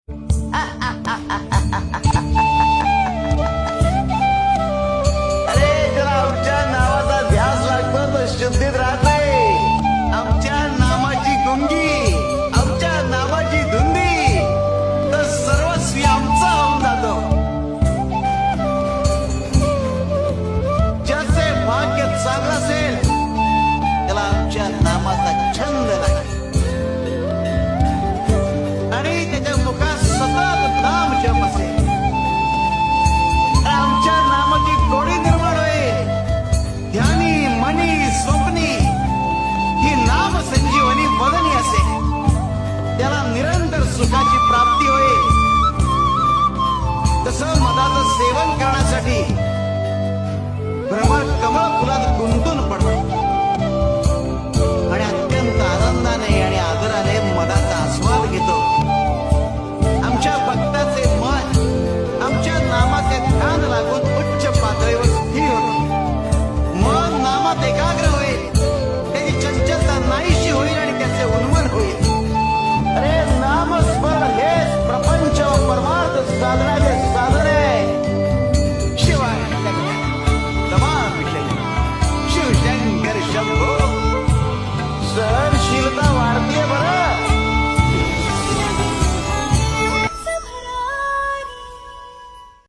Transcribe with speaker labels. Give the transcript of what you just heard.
Speaker 1: अरे जरा आमच्या नावाचा ध्यास लागतो तर शुद्धीत राहते. आमच्या नामाची गुंगी, आमच्या नामाची धुंदी तर सर्वस्वी आमचा होऊन जातो. ज्याचे भाग्य चांगलं असेल त्याला आमच्या नामाचा छंद लागेल आणि त्याच्या मुखात सतत नाम जप असेल. आमच्या नामाची गोडी निर्माण होईल. ध्यानी मनी स्वप्नी ही नाम संजीवनी वदनी असेल. त्याला निरंतर सुखाची प्राप्ती होईल. तसं मधाचं सेवन करण्यासाठी भ्रमर कमळ फुलात गुंतून पडतो आणि अत्यंत आनंदाने आणि आदराने मधाचा आस्वाद घेतो. आमच्या भक्ताचे मन आमच्या नामाचे ध्यान लागून उच्च पातळीवर स्थिर होते. मन नामात एकाग्र होईल. त्याची चंचलता नाहीशी होईल आणि त्याचे उन्मन होईल. अरे नामस्मरण हेच प्रपंच व परमार्थ साधनाचे साधन आहे. शिवाय तमाम विषय शिवशंकर शंभो. सहनशीलता वाढ